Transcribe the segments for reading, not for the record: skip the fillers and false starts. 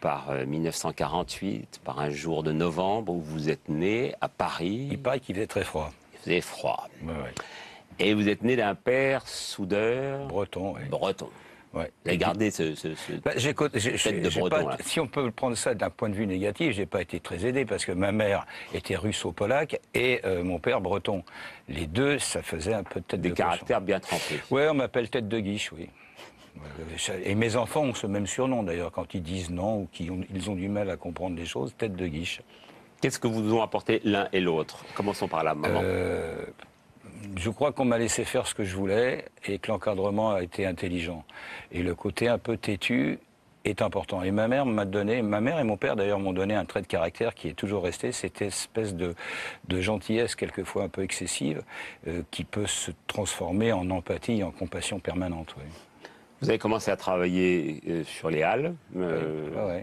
Par 1948, par un jour de novembre où vous êtes né à Paris. Il paraît qu'il faisait très froid. Il faisait froid. Ouais, ouais. Et vous êtes né d'un père soudeur Breton, oui. breton. Ouais. Vous avez gardé tête de breton, là. Si on peut prendre ça d'un point de vue négatif, j'ai pas été très aidé parce que ma mère était russo-polaque et mon père breton. Les deux, ça faisait un peu tête de Des caractères bien trempés. Ouais, on m'appelle tête de guiche, oui. Et mes enfants ont ce même surnom d'ailleurs quand ils disent non ou ils ont du mal à comprendre les choses, tête de guiche. Qu'est-ce que vous ont apporté l'un et l'autre? Commençons par la maman. Je crois qu'on m'a laissé faire ce que je voulais et que l'encadrement a été intelligent. Et le côté un peu têtu est important. Et ma mère et mon père d'ailleurs m'ont donné un trait de caractère qui est toujours resté, cette espèce de gentillesse quelquefois un peu excessive qui peut se transformer en empathie et en compassion permanente. Oui. Vous avez commencé à travailler sur les halles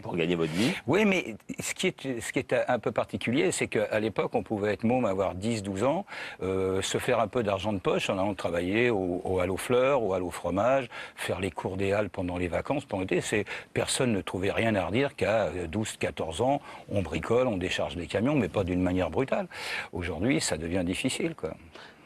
pour gagner votre vie. Oui, mais ce qui est un peu particulier, c'est qu'à l'époque, on pouvait être môme, avoir 10-12 ans, se faire un peu d'argent de poche en allant travailler au Halles aux fleurs, au Halles au fromage, faire les cours des halles pendant les vacances, pendant l'été. Personne ne trouvait rien à redire qu'à 12-14 ans, on bricole, on décharge des camions, mais pas d'une manière brutale. Aujourd'hui, ça devient difficile, quoi.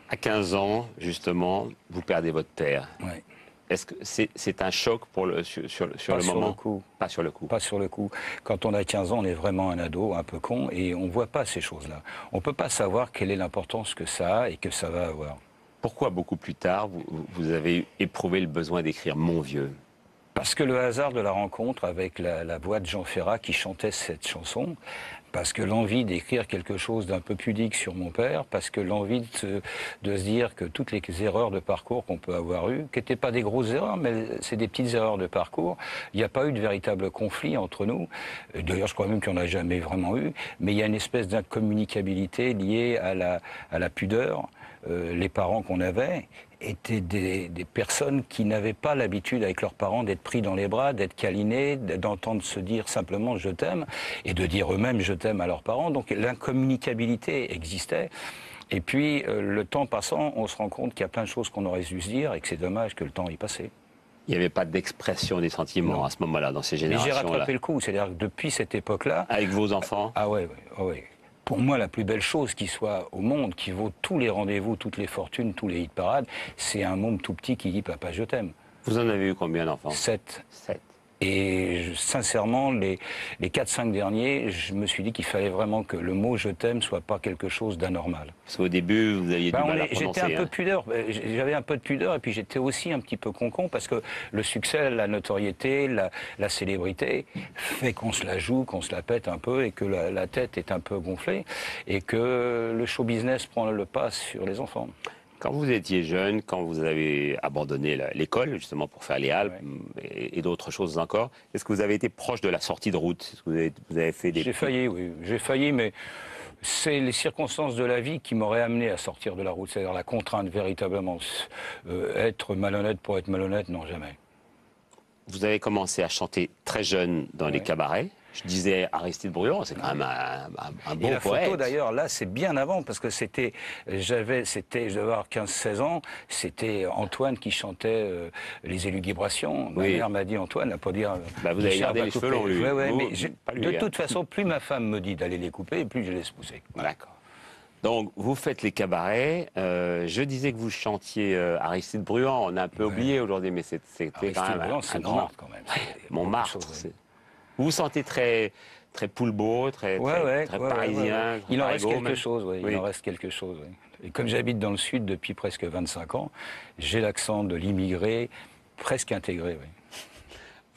À 15 ans, justement, vous perdez votre père. Ouais. Est-ce que c'est un choc sur le moment? Le coup. Pas sur le coup. Pas sur le coup. Quand on a 15 ans, on est vraiment un ado, un peu con, et on ne voit pas ces choses-là. On ne peut pas savoir quelle est l'importance que ça a et que ça va avoir. Pourquoi beaucoup plus tard, vous avez éprouvé le besoin d'écrire Mon vieux? Parce que le hasard de la rencontre avec la voix de Jean Ferrat qui chantait cette chanson, parce que l'envie d'écrire quelque chose d'un peu pudique sur mon père, parce que l'envie de se dire que toutes les erreurs de parcours qu'on peut avoir eues, qui n'étaient pas des grosses erreurs, mais c'est des petites erreurs de parcours, il n'y a pas eu de véritable conflit entre nous. D'ailleurs, je crois même qu'il n'y en a jamais vraiment eu, mais il y a une espèce d'incommunicabilité liée à la pudeur. Les parents qu'on avait étaient des personnes qui n'avaient pas l'habitude avec leurs parents d'être pris dans les bras, d'être câlinés, d'entendre se dire simplement je t'aime et de dire eux-mêmes je t'aime à leurs parents. Donc l'incommunicabilité existait. Et puis le temps passant, on se rend compte qu'il y a plein de choses qu'on aurait dû se dire et que c'est dommage que le temps y passait. Il n'y avait pas d'expression des sentiments à ce moment-là, dans ces générations-là. Mais j'ai rattrapé le coup, c'est-à-dire que depuis cette époque-là... Avec vos enfants? Ah ouais, ouais. Pour moi, la plus belle chose qui soit au monde, qui vaut tous les rendez-vous, toutes les fortunes, tous les hit-parades, c'est un môme tout petit qui dit « Papa, je t'aime ». Vous en avez eu combien d'enfants? 7. 7. Et sincèrement, les 4-5 derniers, je me suis dit qu'il fallait vraiment que le mot « je t'aime » soit pas quelque chose d'anormal. Parce qu'au début, vous aviez du mal à prononcer. J'étais un peu pudeur, j'avais un peu de pudeur et puis j'étais aussi un petit peu con-con parce que le succès, la notoriété, la célébrité fait qu'on se la joue, qu'on se la pète un peu et que la tête est un peu gonflée et que le show business prend le pas sur les enfants. Quand vous étiez jeune, quand vous avez abandonné l'école, justement pour faire les halles et d'autres choses encore, est-ce que vous avez été proche de la sortie de route? Est-ce que vous avez fait des... J'ai failli, oui. J'ai failli, mais c'est les circonstances de la vie qui m'auraient amené à sortir de la route. C'est-à-dire la contrainte, véritablement. Être malhonnête pour être malhonnête, non, jamais. Vous avez commencé à chanter très jeune dans les cabarets. Je disais Aristide Bruant, c'est quand même un beau poète. Et la photo d'ailleurs, là, c'est bien avant, parce que je devais avoir 15-16 ans, c'était Antoine qui chantait Les élucubrations. Ma mère m'a dit, Antoine, n'a pas dire... vous avez gardé les cheveux longs, lui. De toute façon, plus ma femme me dit d'aller les couper, plus je laisse pousser. D'accord. Donc, vous faites les cabarets. Je disais que vous chantiez Aristide Bruant. On a un peu oublié aujourd'hui, mais c'était quand même un grand... Montmartre, quand même. Montmartre. Vous vous sentez très poulbeau, très parisien. Il en reste quelque chose, oui. Il en reste quelque chose, oui. Et comme j'habite dans le Sud depuis presque 25 ans, j'ai l'accent de l'immigré presque intégré, oui.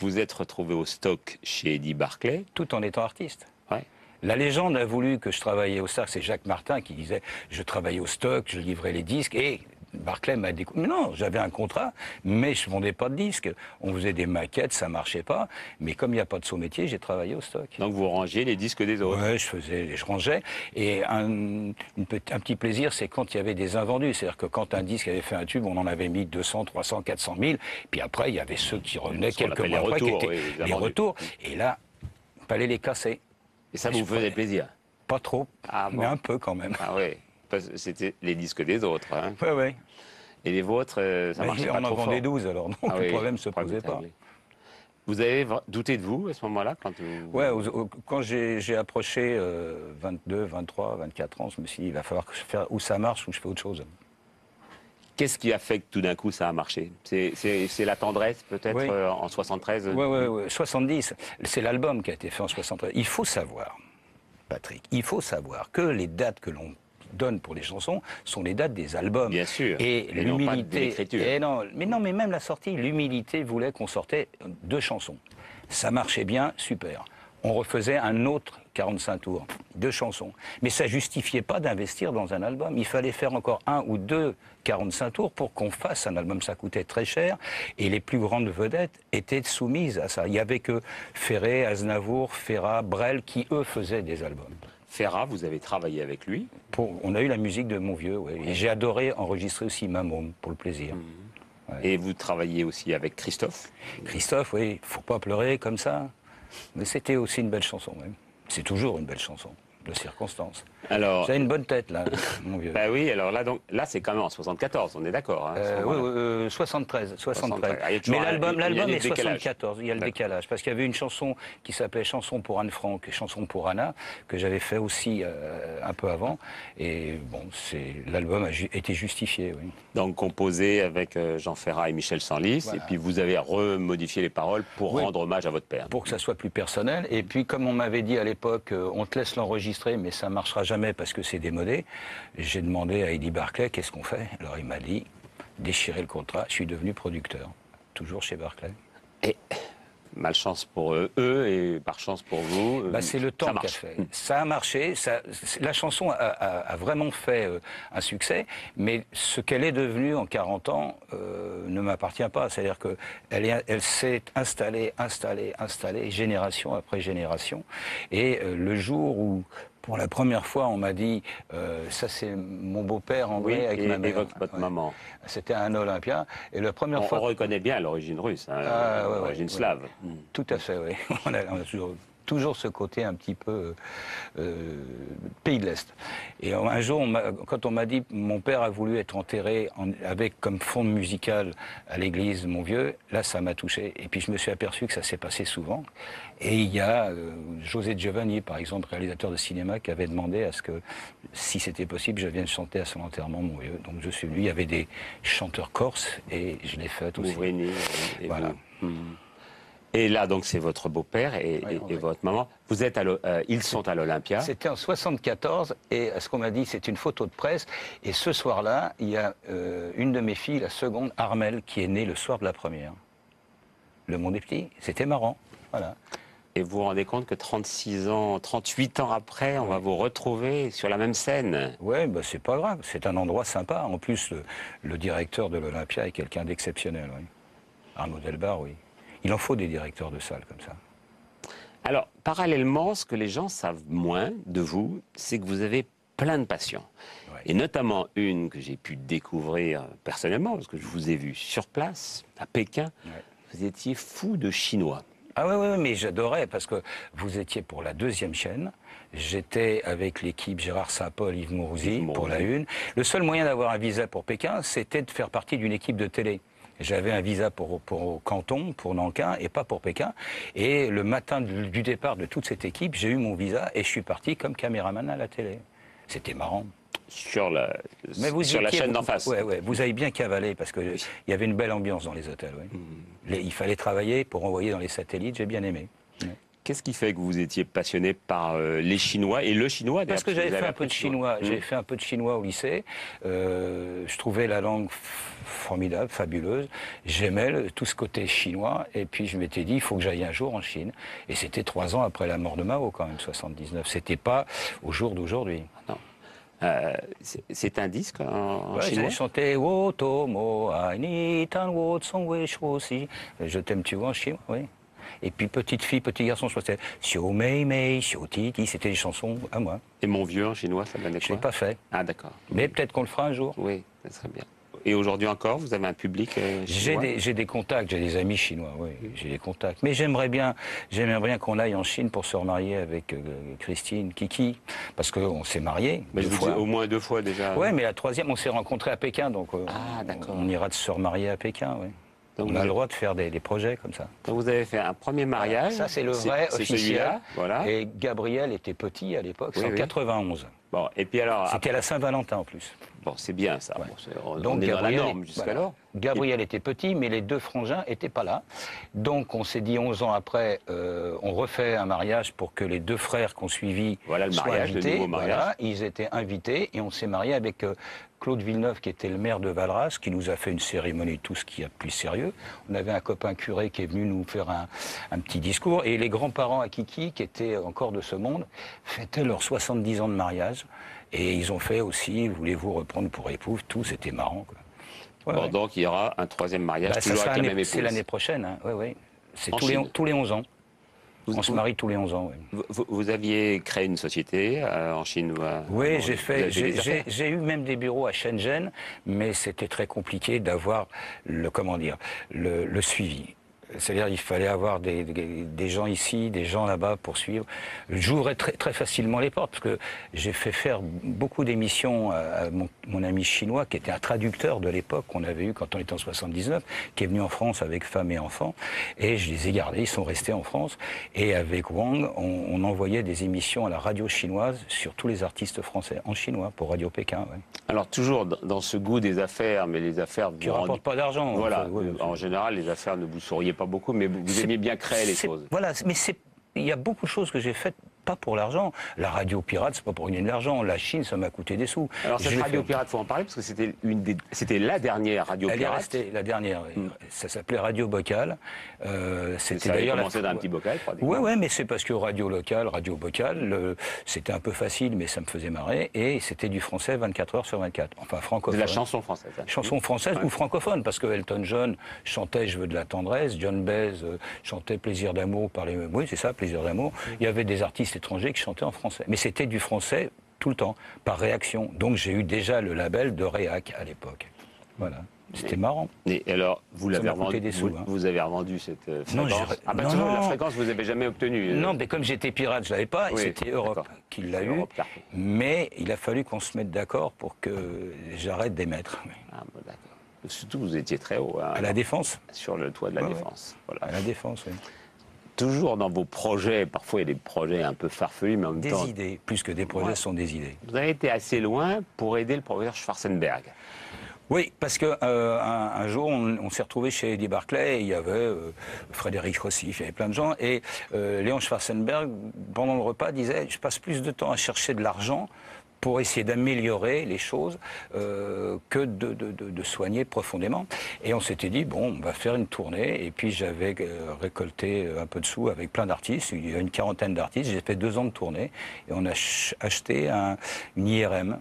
Vous êtes retrouvé au Stock chez Eddie Barclay. Tout en étant artiste. Ouais. La légende a voulu que je travaillais au Stock. C'est Jacques Martin qui disait « Je travaillais au Stock, je livrais les disques et... » Barclay m'a dit, non, j'avais un contrat, mais je vendais pas de disques. On faisait des maquettes, ça marchait pas. Mais comme il n'y a pas de sous-métier, j'ai travaillé au Stock. Donc vous rangiez les disques des autres? Ouais, je rangeais. Et un petit plaisir, c'est quand il y avait des invendus. C'est-à-dire que quand un disque avait fait un tube, on en avait mis 200, 300, 400 000. Puis après, il y avait ceux qui revenaient quelques mois après, qui étaient les retours. Et là, il fallait les casser. Et ça vous faisait plaisir? Pas trop, mais un peu quand même. Ah oui. C'était les disques des autres. Hein. Oui. Et les vôtres, ça marchait pas trop fort. On en vendait 12 alors, donc le problème ne se posait pas. Vous avez douté de vous à ce moment-là quand vous... Ouais, quand j'ai approché 22, 23, 24 ans, je me suis dit, il va falloir que je fasse ou ça marche ou je fais autre chose. Qu'est-ce qui a fait que tout d'un coup ça a marché? C'est la tendresse peut-être Oui. en 73? Oui, 70. C'est l'album qui a été fait en 73. Il faut savoir, Patrick, il faut savoir que les dates que l'on donne pour les chansons sont les dates des albums. Bien sûr. Et non pas de l'humilité. l'écriture. Non, mais même la sortie, l'humilité voulait qu'on sortait 2 chansons. Ça marchait bien, super. On refaisait un autre 45 tours, 2 chansons. Mais ça justifiait pas d'investir dans un album. Il fallait faire encore 1 ou 2 45 tours pour qu'on fasse un album. Ça coûtait très cher. Et les plus grandes vedettes étaient soumises à ça. Il y avait que Ferré, Aznavour, Ferrat, Brel qui, eux, faisaient des albums. Ferrat, vous avez travaillé avec lui. On a eu la musique de Mon Vieux, ouais. Et j'ai adoré enregistrer aussi Ma Môme, pour le plaisir. Ouais. Et vous travaillez aussi avec Christophe. Christophe, oui, faut pas pleurer comme ça. Mais c'était aussi une belle chanson, même. C'est toujours une belle chanson, de circonstance. Alors, j'ai une bonne tête, là, mon vieux. Bah oui, alors là c'est quand même en 74, on est d'accord. Hein, oui, 73. Mais l'album est 74, il y a le décalage. Parce qu'il y avait une chanson qui s'appelait Chanson pour Anne Frank et Chanson pour Anna, que j'avais fait aussi un peu avant. Et bon, l'album a été justifié, oui. Donc composé avec Jean Ferrat et Michel Sanlis, voilà. Et puis vous avez remodifié les paroles pour rendre hommage à votre père. Pour que ça soit plus personnel. Et puis comme on m'avait dit à l'époque, on te laisse l'enregistrer, mais ça marchera jamais parce que c'est démodé. J'ai demandé à Eddie Barclay qu'est-ce qu'on fait. Alors il m'a dit déchirer le contrat. Je suis devenu producteur, toujours chez Barclay. Et malchance pour eux et par chance pour vous. C'est le temps qu'a fait. Ça a marché. La chanson a vraiment fait un succès, mais ce qu'elle est devenue en 40 ans ne m'appartient pas. C'est-à-dire qu'elle s'est installée, génération après génération. Et le jour où pour la première fois, on m'a dit, ça c'est mon beau-père André avec ma mère. Et votre maman. C'était un Olympien. Et la première fois. On reconnaît bien l'origine russe, hein, l'origine slave. Tout à fait, oui. On a toujours ce côté un petit peu pays de l'Est. Et un jour, quand on m'a dit mon père a voulu être enterré avec comme fond musical à l'église Mon Vieux, là ça m'a touché. Et puis je me suis aperçu que ça s'est passé souvent. Et il y a José Giovanni, par exemple, réalisateur de cinéma, qui avait demandé à ce que, si c'était possible, je vienne chanter à son enterrement Mon Vieux. Donc je suis venu, il y avait des chanteurs corses et je l'ai fait aussi. Ouvrini, et voilà. Et là, donc, c'est votre beau-père et votre maman. Vous êtes ils sont à l'Olympia. C'était en 74, et à ce qu'on m'a dit, c'est une photo de presse. Et ce soir-là, il y a une de mes filles, la seconde, Armelle, qui est née le soir de la première. Le monde est petit, c'était marrant, voilà. Et vous vous rendez compte que 36 ans, 38 ans après, on va vous retrouver sur la même scène. Oui, c'est pas grave, c'est un endroit sympa. En plus, le directeur de l'Olympia est quelqu'un d'exceptionnel, oui. Arnaud Delbar, oui. Il en faut des directeurs de salle comme ça. Alors, parallèlement, ce que les gens savent moins de vous, c'est que vous avez plein de passions. Ouais. Et notamment une que j'ai pu découvrir personnellement, parce que je vous ai vu sur place, à Pékin. Ouais. Vous étiez fou de chinois. Ah oui, mais j'adorais, parce que vous étiez pour la 2e chaîne. J'étais avec l'équipe Gérard Saint-Paul, Yves Mourouzi pour la 1. Le seul moyen d'avoir un visa pour Pékin, c'était de faire partie d'une équipe de télé. J'avais un visa pour Canton, pour Nankin, et pas pour Pékin. Et le matin du départ de toute cette équipe, j'ai eu mon visa et je suis parti comme caméraman à la télé. C'était marrant. Sur la chaîne d'en face. Oui, vous avez bien cavalé parce qu'il y avait une belle ambiance dans les hôtels. Oui. Il fallait travailler pour envoyer dans les satellites, j'ai bien aimé. Qu'est-ce qui fait que vous étiez passionné par les Chinois et le chinois? Parce que j'avais fait un peu de chinois. J'avais fait un peu de chinois au lycée. Je trouvais la langue formidable, fabuleuse. J'aimais tout ce côté chinois. Et puis je m'étais dit, il faut que j'aille un jour en Chine. Et c'était 3 ans après la mort de Mao, quand même, 79. C'était pas au jour d'aujourd'hui. Non. C'est un disque en chinois. J'ai chanté Wo Tomo Ai Tan Wo Tsong Wei Shu Si. Je t'aime, tu vois, en chinois, oui. Et puis Petite fille, petit garçon, je crois que c'était Xiu Mei Mei, Xiu Titi, c'était des chansons à moi. Et Mon Vieux en chinois, ça donnait quoi? Je l'ai pas fait. Ah d'accord. Mais peut-être qu'on le fera un jour. Oui, ça serait bien. Et aujourd'hui encore, vous avez un public chinois? J'ai des contacts, j'ai des amis chinois, oui, j'ai des contacts. Mais j'aimerais bien qu'on aille en Chine pour se remarier avec Christine, Kiki, parce qu'on s'est mariés. Mais je vous dis au moins 2 fois déjà. Oui, mais la 3e, on s'est rencontrés à Pékin, donc ah, d'accord. On ira de se remarier à Pékin, oui. Donc on a le droit de faire des projets comme ça. Donc vous avez fait un premier mariage. Ça, c'est le vrai officiel. Voilà. Et Gabriel était petit à l'époque, c'est en 91. Bon, et puis alors... C'était à la Saint-Valentin en plus. Bon, c'est bien ça. Ouais. Bon, Donc, on est dans la Gabriel, norme jusqu'alors. Voilà. Gabriel était petit, mais les deux frangins n'étaient pas là. Donc on s'est dit 11 ans après, on refait un mariage pour que les deux frères qu'on suivit voilà le soient mariage, invités. le nouveau mariage. Voilà, ils étaient invités et on s'est marié avec Claude Villeneuve, qui était le maire de Valras, qui nous a fait une cérémonie, tout ce qu'il y a de plus sérieux. On avait un copain curé qui est venu nous faire un petit discours. Et les grands-parents à Kiki, qui étaient encore de ce monde, fêtaient leurs 70 ans de mariage. Et ils ont fait aussi, voulez-vous reprendre pour épouse, tout, c'était marrant, quoi. Ouais, bon, ouais. donc il y aura un troisième mariage, toujours avec la même épouse. C'est l'année prochaine, hein. Ouais, ouais. C'est Chine. tous les 11 ans. On se marie tous les 11 ans. Ouais. Vous aviez créé une société en Chine Oui, j'ai eu même des bureaux à Shenzhen, mais c'était très compliqué d'avoir le suivi. C'est-à-dire il fallait avoir des gens ici, des gens là-bas pour suivre. J'ouvrais très facilement les portes, parce que j'ai fait faire beaucoup d'émissions à mon ami chinois, qui était un traducteur de l'époque qu'on avait eu quand on était en 79, qui est venu en France avec femme et enfants, et je les ai gardés, ils sont restés en France. Et avec Wang, on envoyait des émissions à la radio chinoise sur tous les artistes français, en chinois, pour Radio Pékin. Ouais. Alors toujours dans ce goût des affaires, mais les affaires... Qui ne rapportent pas d'argent. Voilà, enfin, en général, les affaires ne vous souriez pas beaucoup, mais vous aimiez bien créer les choses. Voilà, mais il y a beaucoup de choses que j'ai faites pas pour l'argent. La radio pirate, c'est pas pour gagner de l'argent. La Chine, ça m'a coûté des sous. Alors cette radio pirate, faut en parler parce que c'était la dernière radio pirate. Elle est restée la dernière. Ça s'appelait Radio Bocal. C'était d'ailleurs commencé d'un petit bocal. Ouais, mais c'est parce que Radio Bocal, c'était un peu facile, mais ça me faisait marrer. Et c'était du français 24 heures sur 24. Enfin francophone. De la chanson française. Hein. Chanson française ou francophone, parce que Elton John chantait Je veux de la tendresse, John Baez chantait Plaisir d'amour par les... Oui, c'est ça, Plaisir d'amour. Il y avait des artistes étrangers qui chantaient en français. Mais c'était du français tout le temps, par réaction. Donc j'ai eu déjà le label de Réac à l'époque. Voilà. C'était marrant. Et alors, vous l'avez revendu, vous avez revendu cette fréquence. Non, la fréquence, vous n'avez jamais obtenue. Non, mais comme j'étais pirate, je ne l'avais pas, et c'était Europe qui l'a eu. Mais il a fallu qu'on se mette d'accord pour que j'arrête d'émettre. Ah, bon, d'accord. Surtout, vous étiez très haut. Hein, à la Défense. Sur le toit de la Défense. Voilà. À la Défense, oui. Toujours dans vos projets, parfois il y a des projets un peu farfelus, mais en même temps... Des idées, plus que des projets, sont des idées. Vous avez été assez loin pour aider le professeur Schwarzenberg. Oui, parce que un jour, on s'est retrouvé chez Eddie Barclay, et il y avait Frédéric Rossif, il y avait plein de gens, et Léon Schwarzenberg, pendant le repas, disait « Je passe plus de temps à chercher de l'argent pour essayer d'améliorer les choses que de soigner profondément. » Et on s'était dit, bon, on va faire une tournée. Et puis j'avais récolté un peu de sous avec plein d'artistes. Il y a une quarantaine d'artistes. J'ai fait 2 ans de tournée. Et on a acheté une IRM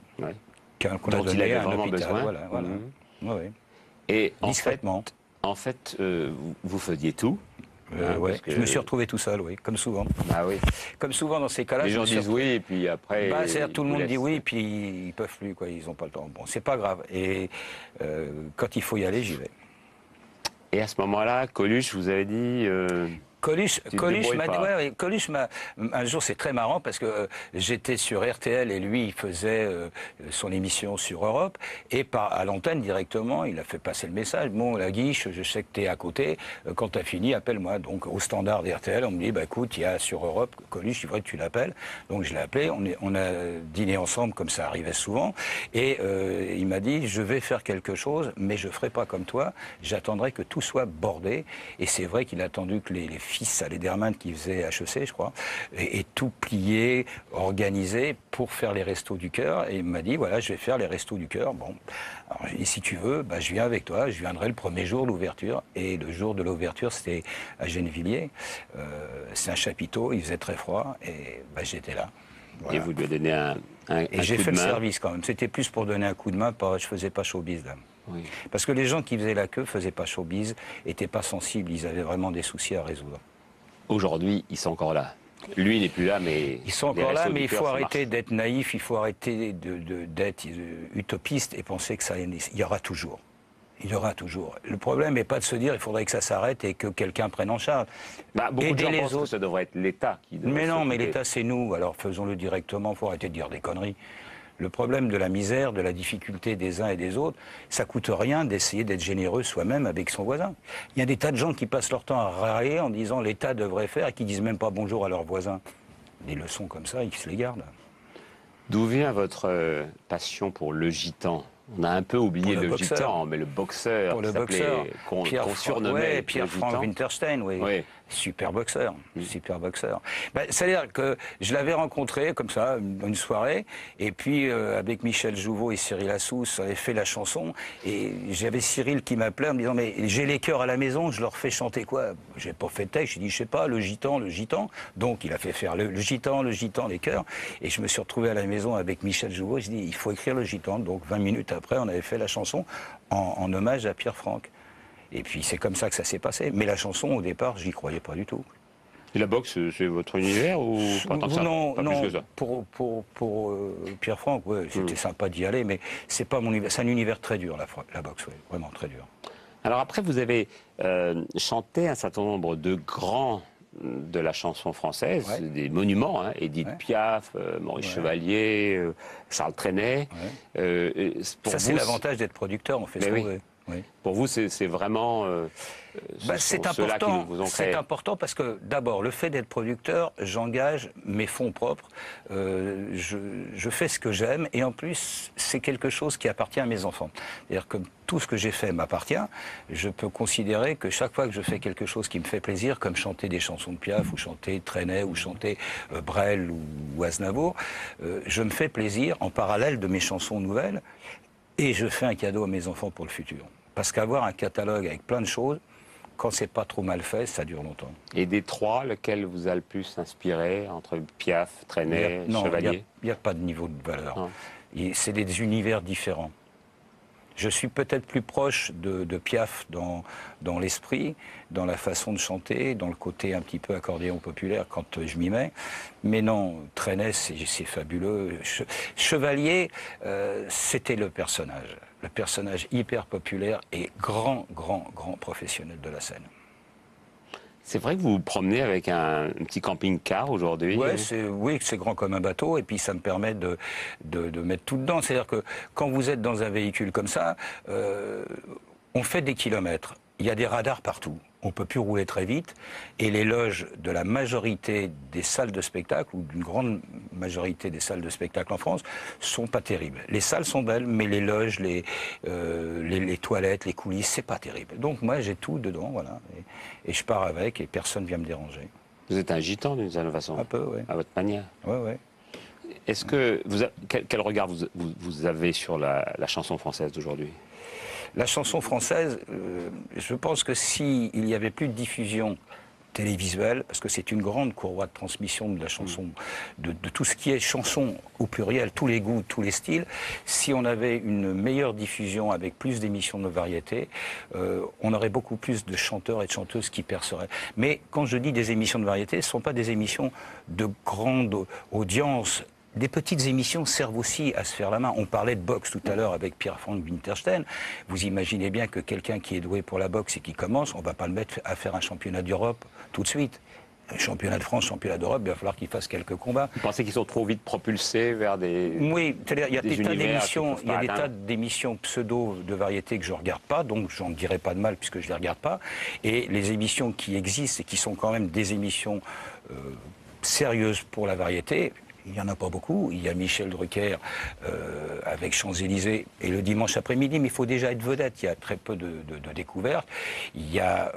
qu'on a donnée à un hôpital. Voilà. Ouais. Et discrètement. En fait, vous faisiez tout. Ouais. Je me suis retrouvé tout seul, oui, comme souvent. Ah oui. Comme souvent dans ces cas-là. Les gens disent oui, et puis après. C'est-à-dire tout le monde dit oui, et puis ils peuvent plus, quoi. Ils n'ont pas le temps. Bon, c'est pas grave. Et quand il faut y aller, j'y vais. Et à ce moment-là, Coluche vous avait dit. Coluche m'a un jour, c'est très marrant parce que j'étais sur RTL et lui il faisait son émission sur Europe et à l'antenne directement il a fait passer le message. Bon, la Guiche, je sais que tu es à côté, quand tu as fini appelle-moi. Donc au standard d'RTL on me dit bah écoute, il y a sur Europe Coluche, il faudrait que tu l'appelles. Donc je l'ai appelé, on a dîné ensemble comme ça arrivait souvent et il m'a dit je vais faire quelque chose mais je ferai pas comme toi, j'attendrai que tout soit bordé. Et c'est vrai qu'il a attendu que les fils à Lederman qui faisait HEC, je crois, et tout plié, organisé pour faire les restos du cœur. Et il m'a dit, voilà, je vais faire les restos du cœur. Bon, alors, et si tu veux, bah, je viens avec toi. Je viendrai le premier jour de l'ouverture. Et le jour de l'ouverture, c'était à Gennevilliers. C'est un chapiteau, il faisait très froid. Et bah, j'étais là. Voilà. Et vous lui avez donné un et j'ai coup fait de le main. service quand même. C'était plus pour donner un coup de main, je faisais pas showbiz là. Oui. Parce que les gens qui faisaient la queue faisaient pas showbiz, étaient pas sensibles, ils avaient vraiment des soucis à résoudre. Aujourd'hui, ils sont encore là. Lui n'est plus là, mais... Ils sont encore là, mais il faut arrêter d'être naïf, il faut arrêter d'être utopiste et penser que ça, il y aura toujours. Il y aura toujours. Le problème n'est pas de se dire il faudrait que ça s'arrête et que quelqu'un prenne en charge. Beaucoup de gens pensent que ça devrait être l'État qui devrait. Mais non, mais l'État c'est nous, alors faisons-le directement, il faut arrêter de dire des conneries. Le problème de la misère, de la difficulté des uns et des autres, ça coûte rien d'essayer d'être généreux soi-même avec son voisin. Il y a des tas de gens qui passent leur temps à râler en disant l'État devrait faire et qui disent même pas bonjour à leurs voisins. Des leçons comme ça, ils se les gardent. D'où vient votre passion pour le gitan? On a un peu oublié le gitan, mais le boxeur, pour le boxeur, qu'on surnommait Pierre-Franck Winterstein, oui. Oui. Super boxeur, super boxeur. Ben, c'est-à-dire que je l'avais rencontré comme ça, une soirée, et puis avec Michel Jouveau et Cyril Assous, on avait fait la chanson, et j'avais Cyril qui m'appelait en me disant, mais j'ai les chœurs à la maison, je leur fais chanter quoi? J'ai pas fait de texte, j'ai dit, je sais pas, le gitan, le gitan. Donc il a fait faire le gitan, les chœurs, et je me suis retrouvé à la maison avec Michel Jouveau, je dis, il faut écrire le gitan. Donc 20 minutes après, on avait fait la chanson en hommage à Pierre-Franck. Et puis c'est comme ça que ça s'est passé. Mais la chanson, au départ, j'y croyais pas du tout. Et la boxe, c'est votre univers ou pas tant que ça? Non, pas non. Plus que ça. Pour Pierre-Franck, ouais, c'était sympa d'y aller, mais c'est pas mon univers. C'est un univers très dur, la boxe, ouais, vraiment très dur. Alors après, vous avez chanté un certain nombre de grands de la chanson française, Ouais. des monuments, hein, Édith Piaf, Maurice Chevalier, Charles Trenet. Ouais. Ça, c'est l'avantage d'être producteur, on fait ce qu'on veut. Oui. Pour vous, c'est vraiment c'est important. C'est important parce que d'abord, le fait d'être producteur, j'engage mes fonds propres. Je fais ce que j'aime et en plus, c'est quelque chose qui appartient à mes enfants. C'est-à-dire que tout ce que j'ai fait m'appartient. Je peux considérer que chaque fois que je fais quelque chose qui me fait plaisir, comme chanter des chansons de Piaf ou chanter Trenet ou chanter Brel ou Aznavour, je me fais plaisir en parallèle de mes chansons nouvelles. Et je fais un cadeau à mes enfants pour le futur. Parce qu'avoir un catalogue avec plein de choses, quand c'est pas trop mal fait, ça dure longtemps. Et des trois, lequel vous a le plus inspiré entre Piaf, Trenet, Chevalier? Il n'y a pas de niveau de valeur. C'est des univers différents. Je suis peut-être plus proche de Piaf dans l'esprit, dans la façon de chanter, dans le côté un petit peu accordéon populaire quand je m'y mets. Mais non, Trenet, c'est fabuleux. Chevalier, c'était le personnage hyper populaire et grand professionnel de la scène. C'est vrai que vous vous promenez avec un petit camping-car aujourd'hui? Oui, c'est grand comme un bateau, et puis ça me permet de mettre tout dedans. C'est-à-dire que quand vous êtes dans un véhicule comme ça, on fait des kilomètres. Il y a des radars partout. On ne peut plus rouler très vite. Et les loges de la majorité des salles de spectacle, ou d'une grande majorité des salles de spectacle en France, sont pas terribles. Les salles sont belles, mais les loges, les toilettes, les coulisses, c'est pas terrible. Donc moi, j'ai tout dedans, voilà. Et je pars avec, et personne ne vient me déranger. Vous êtes un gitan d'une certaine façon? Un peu, oui. À votre manière? Oui, oui. Est-ce que quel regard vous avez sur la chanson française d'aujourd'hui? La chanson française, je pense que s'il n'y avait plus de diffusion télévisuelle, parce que c'est une grande courroie de transmission de la chanson, de tout ce qui est chanson au pluriel, tous les goûts, tous les styles, si on avait une meilleure diffusion avec plus d'émissions de variété, on aurait beaucoup plus de chanteurs et de chanteuses qui perceraient. Mais quand je dis des émissions de variété, ce ne sont pas des émissions de grande audience. Des petites émissions servent aussi à se faire la main. On parlait de boxe tout à l'heure avec Pierre-Franck Winterstein. Vous imaginez bien que quelqu'un qui est doué pour la boxe et qui commence, on ne va pas le mettre à faire un championnat d'Europe tout de suite. Un championnat de France, championnat d'Europe, il va falloir qu'il fasse quelques combats. Vous pensez qu'ils sont trop vite propulsés vers des... Oui, c'est-à-dire il y a des tas d'émissions pseudo de variété que je ne regarde pas, donc j'en dirai pas de mal puisque je ne les regarde pas. Et les émissions qui existent et qui sont quand même des émissions sérieuses pour la variété, il n'y en a pas beaucoup. Il y a Michel Drucker avec Champs-Élysées et le dimanche après-midi, mais il faut déjà être vedette. Il y a très peu de découvertes. Il y a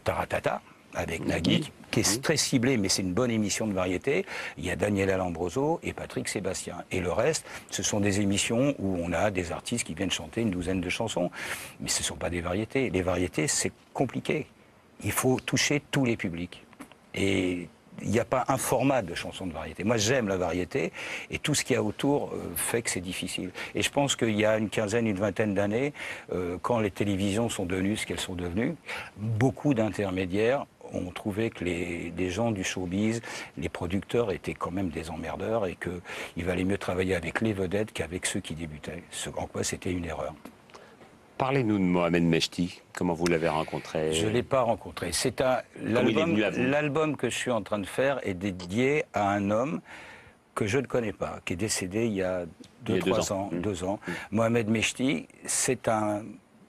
Taratata avec Nagui, qui est très ciblé, mais c'est une bonne émission de variété. Il y a Daniela Lambroso et Patrick Sébastien. Et le reste, ce sont des émissions où on a des artistes qui viennent chanter une douzaine de chansons. Mais ce ne sont pas des variétés. Les variétés, c'est compliqué. Il faut toucher tous les publics. Et il n'y a pas un format de chanson de variété. Moi, j'aime la variété et tout ce qu'il y a autour fait que c'est difficile. Et je pense qu'il y a une quinzaine, une vingtaine d'années, quand les télévisions sont devenues ce qu'elles sont devenues, beaucoup d'intermédiaires ont trouvé que les gens du showbiz, les producteurs étaient quand même des emmerdeurs et qu'il valait mieux travailler avec les vedettes qu'avec ceux qui débutaient. En quoi c'était une erreur. Parlez-nous de Mohamed Mechti. Comment vous l'avez rencontré? Je ne l'ai pas rencontré. L'album que je suis en train de faire est dédié à un homme que je ne connais pas, qui est décédé il y a 2, 3 ans, 2 ans. Mohamed Mechti, c'est un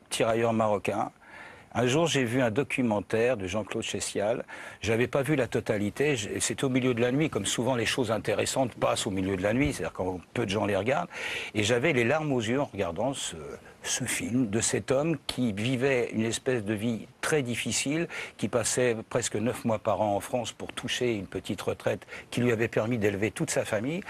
tirailleur marocain. Un jour, j'ai vu un documentaire de Jean-Claude Chessial. J'avais pas vu la totalité. C'était au milieu de la nuit, comme souvent les choses intéressantes passent au milieu de la nuit, c'est-à-dire quand peu de gens les regardent. Et j'avais les larmes aux yeux en regardant ce film de cet homme qui vivait une espèce de vie très difficile, qui passait presque 9 mois par an en France pour toucher une petite retraite qui lui avait permis d'élever toute sa famille.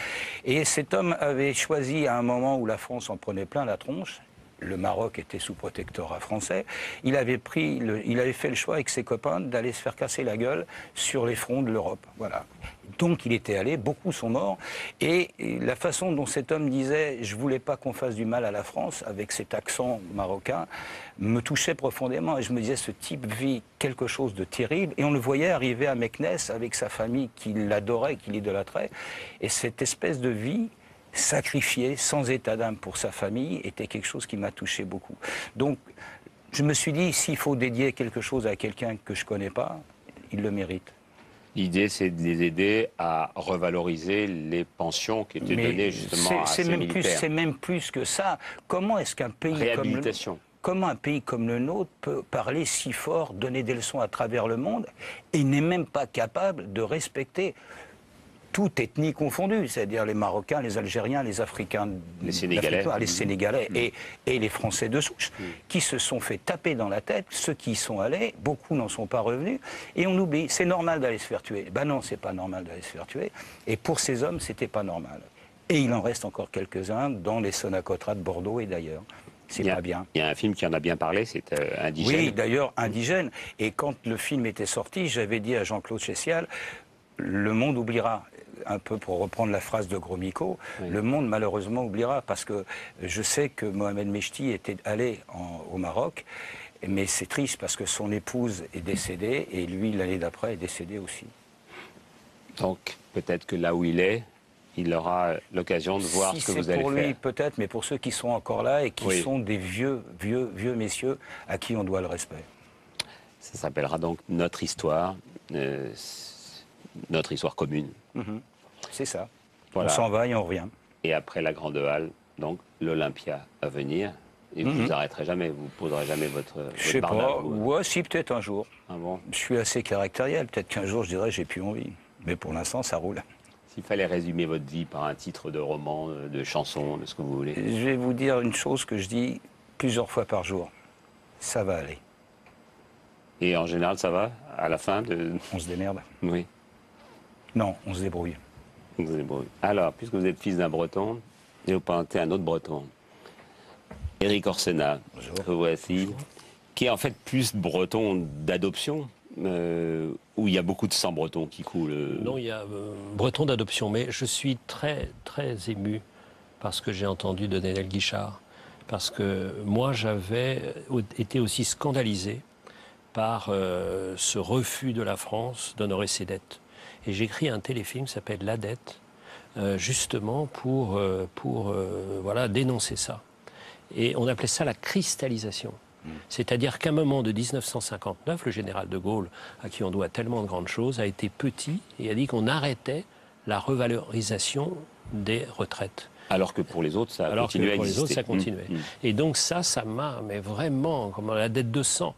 Et cet homme avait choisi à un moment où la France en prenait plein la tronche. Le Maroc était sous protectorat français. Il avait fait le choix avec ses copains d'aller se faire casser la gueule sur les fronts de l'Europe. Voilà. Donc il était allé, beaucoup sont morts. Et la façon dont cet homme disait « je voulais pas qu'on fasse du mal à la France » avec cet accent marocain, me touchait profondément. Et je me disais, ce type vit quelque chose de terrible. Et on le voyait arriver à Meknès avec sa famille qui l'adorait, qui l'idolâtrait. Et cette espèce de vie sacrifié, sans état d'âme pour sa famille, était quelque chose qui m'a touché beaucoup. Donc, je me suis dit, s'il faut dédier quelque chose à quelqu'un que je connais pas, il le mérite. L'idée, c'est de les aider à revaloriser les pensions qui étaient données justement à ces militaires. C'est même plus que ça. Comment est-ce qu'un pays comment un pays comme le nôtre peut parler si fort, donner des leçons à travers le monde, et n'est même pas capable de respecter toute ethnie confondue, c'est-à-dire les Marocains, les Algériens, les Africains, les Sénégalais, et les Français de souche, qui se sont fait taper dans la tête. Ceux qui y sont allés, beaucoup n'en sont pas revenus, et on oublie. C'est normal d'aller se faire tuer. Ben non, c'est pas normal d'aller se faire tuer. Et pour ces hommes, c'était pas normal. Et il en reste encore quelques-uns dans les Sonacotra de Bordeaux et d'ailleurs. C'est pas bien. Il y a un film qui en a bien parlé, c'est Indigène. Oui, d'ailleurs, Indigène. Et quand le film était sorti, j'avais dit à Jean-Claude Chessial, le monde oubliera. Un peu pour reprendre la phrase de Gromyko, oui. Le monde malheureusement oubliera, parce que je sais que Mohamed Mechti était allé au Maroc, mais c'est triste parce que son épouse est décédée et lui, l'année d'après, est décédé aussi. Donc peut-être que là où il est, il aura l'occasion de voir ce que vous allez faire. Pour lui, peut-être, mais pour ceux qui sont encore là et qui sont des vieux messieurs à qui on doit le respect. Ça s'appellera donc Notre Histoire commune. C'est ça. Voilà. On s'en va et on revient. Et après la Grande Halle, donc l'Olympia à venir. Et vous n'arrêterez jamais, vous ne poserez jamais votre je sais pas. Ouais, si, peut-être un jour. Ah bon? Je suis assez caractériel. Peut-être qu'un jour, je dirais, j'ai plus envie. Mais pour l'instant, ça roule. S'il fallait résumer votre vie par un titre de roman, de chanson, de ce que vous voulez. Je vais vous dire une chose que je dis plusieurs fois par jour. Ça va aller. Et en général, ça va? À la fin On se démerde? Oui. Non, on se débrouille. On se débrouille. Alors, puisque vous êtes fils d'un Breton, je vais vous présenter un autre Breton. Éric Orsena, que voici, qui est en fait plus breton d'adoption, où il y a beaucoup de sang breton qui coule. Non, il y a breton d'adoption, mais je suis très, très ému parce que j'ai entendu de Nénel Guichard. Parce que moi, j'avais été aussi scandalisé par ce refus de la France d'honorer ses dettes. Et j'écris un téléfilm qui s'appelle La Dette, justement pour voilà, dénoncer ça. Et on appelait ça la cristallisation. C'est-à-dire qu'à un moment de 1959, le général de Gaulle, à qui on doit tellement de grandes choses, a été petit et a dit qu'on arrêtait la revalorisation des retraites. Alors que pour les autres, ça continuait à exister. Pour les autres, ça continuait. Et donc ça m'a, mais vraiment, comme la dette de sang.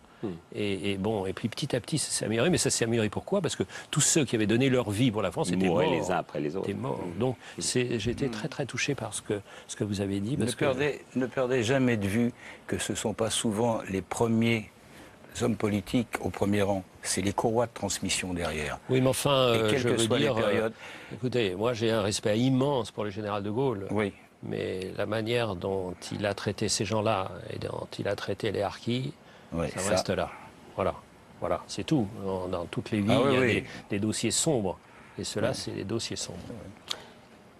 Et puis petit à petit, ça s'est amélioré. Mais ça s'est amélioré pourquoi? Parce que tous ceux qui avaient donné leur vie pour la France étaient morts. Les uns après les autres. Étaient morts. Donc j'ai été très très touché par ce que vous avez dit. Ne perdez jamais de vue que ce ne sont pas souvent les premiers hommes politiques au premier rang. C'est les courroies de transmission derrière. Oui, mais enfin, je veux dire, écoutez, moi j'ai un respect immense pour le général de Gaulle. Oui. Mais la manière dont il a traité ces gens-là et dont il a traité les harkis, ça reste là. Voilà, c'est tout. Dans toutes les vies, il y a des dossiers sombres. Et ceux-là, c'est des dossiers sombres.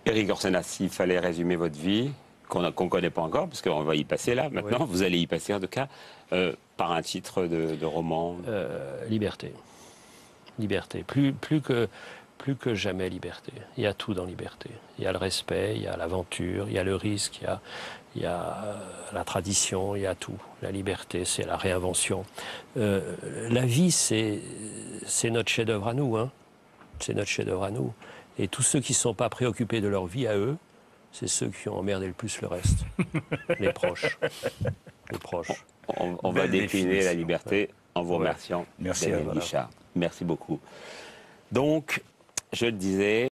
Éric Orsena, s'il fallait résumer votre vie, qu'on ne connaît pas encore, parce qu'on va y passer là maintenant, vous allez y passer en tout cas, par un titre de roman. Liberté. Liberté. Plus que jamais liberté. Il y a tout dans liberté. Il y a le respect, il y a l'aventure, il y a le risque, il y a la tradition, il y a tout. La liberté, c'est la réinvention. La vie, c'est notre chef-d'œuvre à nous. Hein. C'est notre chef-d'œuvre à nous. Et tous ceux qui ne sont pas préoccupés de leur vie à eux, c'est ceux qui ont emmerdé le plus le reste. Les proches. Les proches. On va décliner la liberté en vous remerciant. Merci Daniel à vous. Guichard. Merci beaucoup. Donc, je le disais,